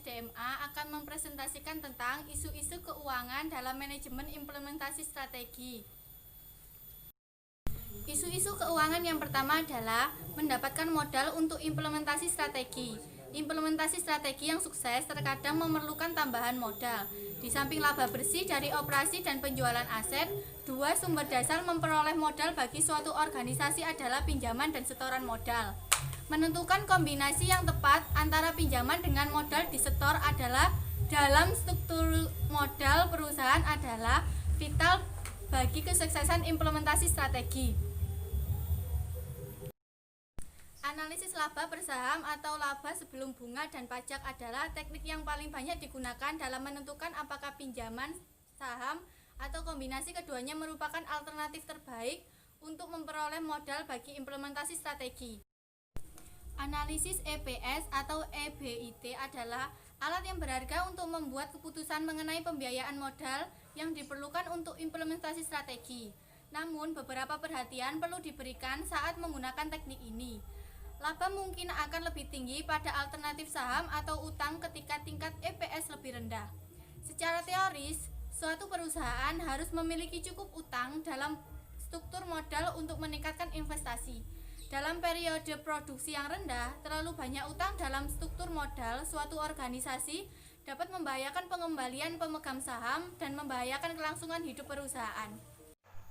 SDMA akan mempresentasikan tentang isu-isu keuangan dalam manajemen implementasi strategi. Isu-isu keuangan yang pertama adalah mendapatkan modal untuk implementasi strategi. Implementasi strategi yang sukses terkadang memerlukan tambahan modal. Di samping laba bersih dari operasi dan penjualan aset, dua sumber dasar memperoleh modal bagi suatu organisasi adalah pinjaman dan setoran modal. Menentukan kombinasi yang tepat antara pinjaman dengan modal disetor adalah dalam struktur modal perusahaan adalah vital bagi kesuksesan implementasi strategi. Analisis laba per saham atau laba sebelum bunga dan pajak adalah teknik yang paling banyak digunakan dalam menentukan apakah pinjaman, saham, atau kombinasi keduanya merupakan alternatif terbaik untuk memperoleh modal bagi implementasi strategi. Analisis EPS atau EBIT adalah alat yang berharga untuk membuat keputusan mengenai pembiayaan modal yang diperlukan untuk implementasi strategi. Namun, beberapa perhatian perlu diberikan saat menggunakan teknik ini. Laba mungkin akan lebih tinggi pada alternatif saham atau utang ketika tingkat EPS lebih rendah. Secara teoris, suatu perusahaan harus memiliki cukup utang dalam struktur modal untuk meningkatkan investasi. Dalam periode produksi yang rendah, terlalu banyak utang dalam struktur modal suatu organisasi dapat membahayakan pengembalian pemegang saham dan membahayakan kelangsungan hidup perusahaan.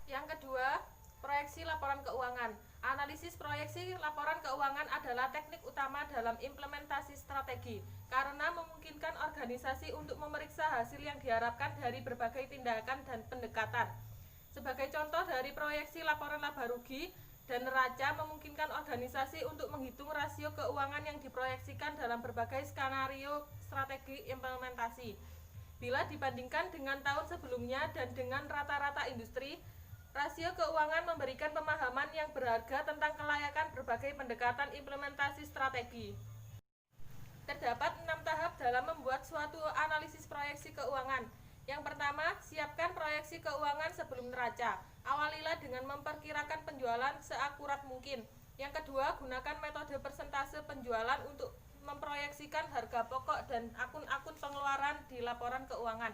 Yang kedua, proyeksi laporan keuangan. Analisis proyeksi laporan keuangan adalah teknik utama dalam implementasi strategi karena memungkinkan organisasi untuk memeriksa hasil yang diharapkan dari berbagai tindakan dan pendekatan. Sebagai contoh dari proyeksi laporan laba rugi dan neraca memungkinkan organisasi untuk menghitung rasio keuangan yang diproyeksikan dalam berbagai skenario strategi implementasi. Bila dibandingkan dengan tahun sebelumnya dan dengan rata-rata industri, rasio keuangan memberikan pemahaman yang berharga tentang kelayakan berbagai pendekatan implementasi strategi. Terdapat 6 tahap dalam membuat suatu analisis proyeksi keuangan. Yang pertama, siapkan proyeksi keuangan sebelum neraca. Awalilah dengan memperkirakan penjualan seakurat mungkin. Yang kedua, gunakan metode persentase penjualan untuk memproyeksikan harga pokok dan akun-akun pengeluaran di laporan keuangan.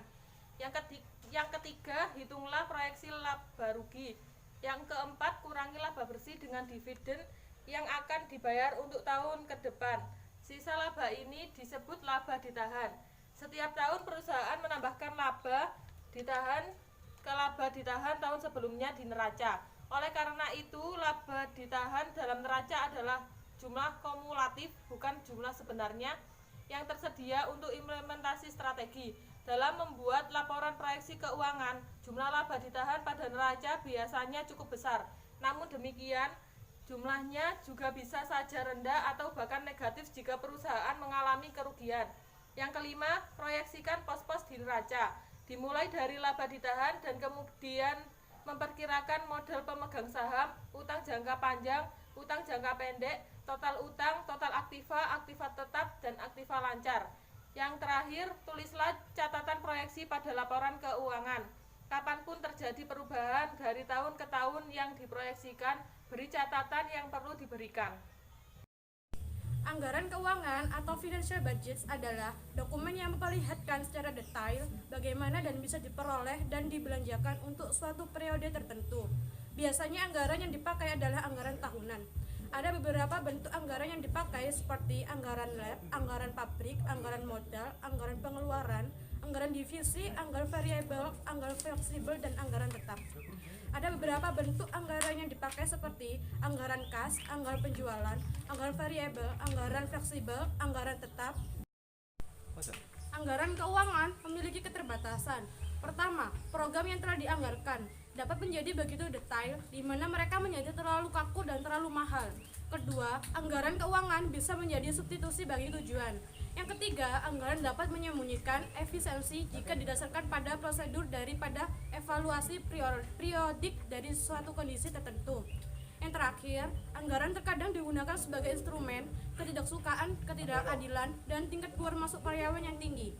Yang ketiga, hitunglah proyeksi laba rugi. Yang keempat, kurangi laba bersih dengan dividen yang akan dibayar untuk tahun ke depan. Sisa laba ini disebut laba ditahan. Setiap tahun perusahaan menambahkan laba ditahan ke laba ditahan tahun sebelumnya di neraca. Oleh karena itu, laba ditahan dalam neraca adalah jumlah kumulatif, bukan jumlah sebenarnya yang tersedia untuk implementasi strategi. Dalam membuat laporan proyeksi keuangan, jumlah laba ditahan pada neraca biasanya cukup besar. Namun demikian, jumlahnya juga bisa saja rendah atau bahkan negatif jika perusahaan mengalami kerugian. Yang kelima, proyeksikan pos-pos di neraca. Dimulai dari laba ditahan dan kemudian memperkirakan modal pemegang saham, utang jangka panjang, utang jangka pendek, total utang, total aktiva, aktiva tetap, dan aktiva lancar. Yang terakhir, tulislah catatan proyeksi pada laporan keuangan. Kapanpun terjadi perubahan dari tahun ke tahun yang diproyeksikan, beri catatan yang perlu diberikan. Anggaran keuangan atau financial budget adalah dokumen yang memperlihatkan secara detail bagaimana dan bisa diperoleh dan dibelanjakan untuk suatu periode tertentu. Biasanya anggaran yang dipakai adalah anggaran tahunan. Ada beberapa bentuk anggaran yang dipakai seperti anggaran lab, anggaran pabrik, anggaran modal, anggaran pengeluaran, anggaran divisi, anggaran variabel, anggaran fleksibel, dan anggaran tetap. Ada beberapa bentuk anggaran yang dipakai seperti anggaran kas, anggaran penjualan, anggaran variabel, anggaran fleksibel, anggaran tetap. Anggaran keuangan memiliki keterbatasan. Pertama, program yang telah dianggarkan dapat menjadi begitu detail di mana mereka menjadi terlalu kaku dan terlalu mahal. Kedua, anggaran keuangan bisa menjadi substitusi bagi tujuan. Yang ketiga, anggaran dapat menyembunyikan efisiensi jika didasarkan pada prosedur daripada evaluasi periodik dari suatu kondisi tertentu. Yang terakhir, anggaran terkadang digunakan sebagai instrumen ketidaksukaan, ketidakadilan, dan tingkat keluar masuk karyawan yang tinggi.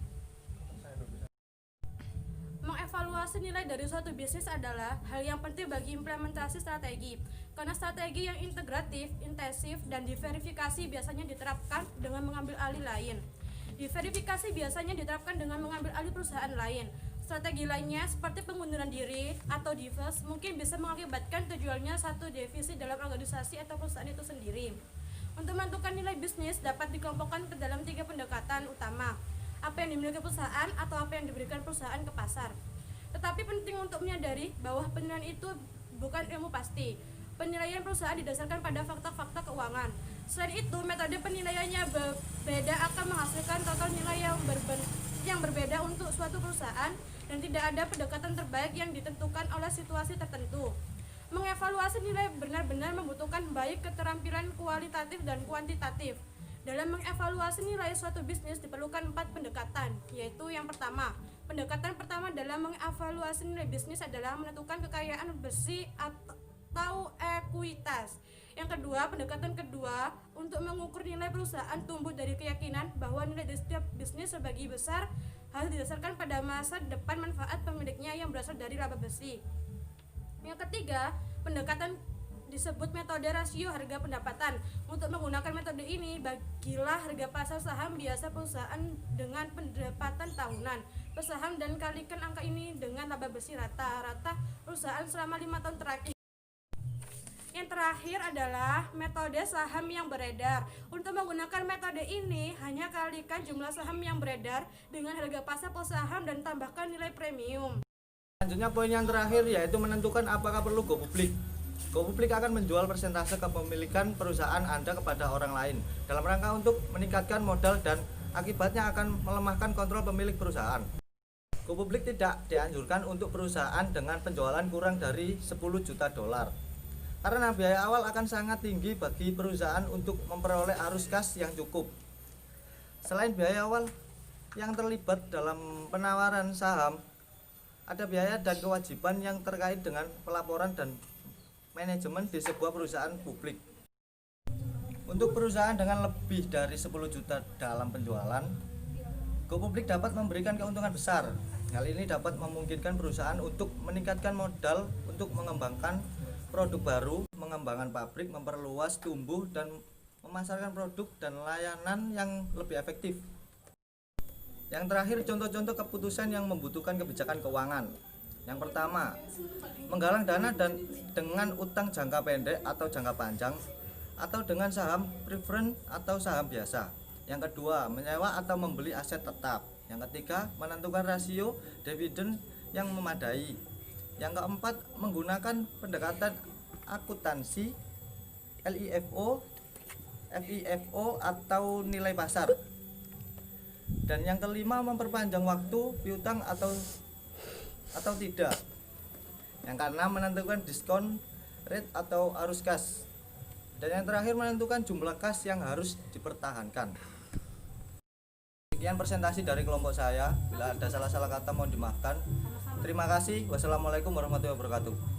Mengevaluasi nilai dari suatu bisnis adalah hal yang penting bagi implementasi strategi, karena strategi yang integratif, intensif, dan diverifikasi biasanya diterapkan dengan mengambil alih lain. Diverifikasi biasanya diterapkan dengan mengambil alih perusahaan lain. Strategi lainnya seperti pengunduran diri atau divest mungkin bisa mengakibatkan terjualnya satu divisi dalam organisasi atau perusahaan itu sendiri. Untuk menentukan nilai bisnis dapat dikelompokkan ke dalam 3 pendekatan utama: apa yang dimiliki perusahaan atau apa yang diberikan perusahaan ke pasar. Tetapi penting untuk menyadari bahwa penilaian itu bukan ilmu pasti. Penilaian perusahaan didasarkan pada fakta-fakta keuangan. Selain itu, metode penilaiannya berbeda akan menghasilkan total nilai yang berbeda untuk suatu perusahaan, dan tidak ada pendekatan terbaik yang ditentukan oleh situasi tertentu. Mengevaluasi nilai benar-benar membutuhkan baik keterampilan kualitatif dan kuantitatif. Dalam mengevaluasi nilai suatu bisnis diperlukan 4 pendekatan, yaitu yang pertama, pendekatan pertama dalam mengevaluasi nilai bisnis adalah menentukan kekayaan bersih atau ekuitas. Yang kedua, pendekatan kedua untuk mengukur nilai perusahaan tumbuh dari keyakinan bahwa nilai dari setiap bisnis sebagai besar harus didasarkan pada masa depan manfaat pemiliknya yang berasal dari laba bersih. Yang ketiga, pendekatan disebut metode rasio harga pendapatan. Untuk menggunakan metode ini, bagilah harga pasar saham biasa perusahaan dengan pendapatan tahunan per saham dan kalikan angka ini dengan laba bersih rata-rata perusahaan selama 5 tahun terakhir. Yang terakhir adalah metode saham yang beredar. Untuk menggunakan metode ini, hanya kalikan jumlah saham yang beredar dengan harga pasar per saham dan tambahkan nilai premium. Selanjutnya poin yang terakhir yaitu menentukan apakah perlu go public. Go public akan menjual persentase kepemilikan perusahaan Anda kepada orang lain dalam rangka untuk meningkatkan modal dan akibatnya akan melemahkan kontrol pemilik perusahaan. Go public tidak dianjurkan untuk perusahaan dengan penjualan kurang dari 10 juta dolar. Karena biaya awal akan sangat tinggi bagi perusahaan untuk memperoleh arus kas yang cukup. Selain biaya awal yang terlibat dalam penawaran saham, ada biaya dan kewajiban yang terkait dengan pelaporan dan manajemen di sebuah perusahaan publik. Untuk perusahaan dengan lebih dari 10 juta dalam penjualan, go public dapat memberikan keuntungan besar. Hal ini dapat memungkinkan perusahaan untuk meningkatkan modal untuk mengembangkan produk baru, mengembangkan pabrik, memperluas, tumbuh, dan memasarkan produk dan layanan yang lebih efektif. Yang terakhir, contoh-contoh keputusan yang membutuhkan kebijakan keuangan. Yang pertama, menggalang dana dan dengan utang jangka pendek atau jangka panjang, atau dengan saham preference atau saham biasa. Yang kedua, menyewa atau membeli aset tetap. Yang ketiga, menentukan rasio dividen yang memadai. Yang keempat, menggunakan pendekatan akuntansi, LIFO, FIFO atau nilai pasar. Dan yang kelima, memperpanjang waktu piutang atau tidak. Yang keenam, menentukan diskon rate atau arus kas. Dan yang terakhir, menentukan jumlah kas yang harus dipertahankan. Sekian presentasi dari kelompok saya. Bila ada salah-salah kata mohon dimaafkan. Terima kasih. Wassalamualaikum warahmatullahi wabarakatuh.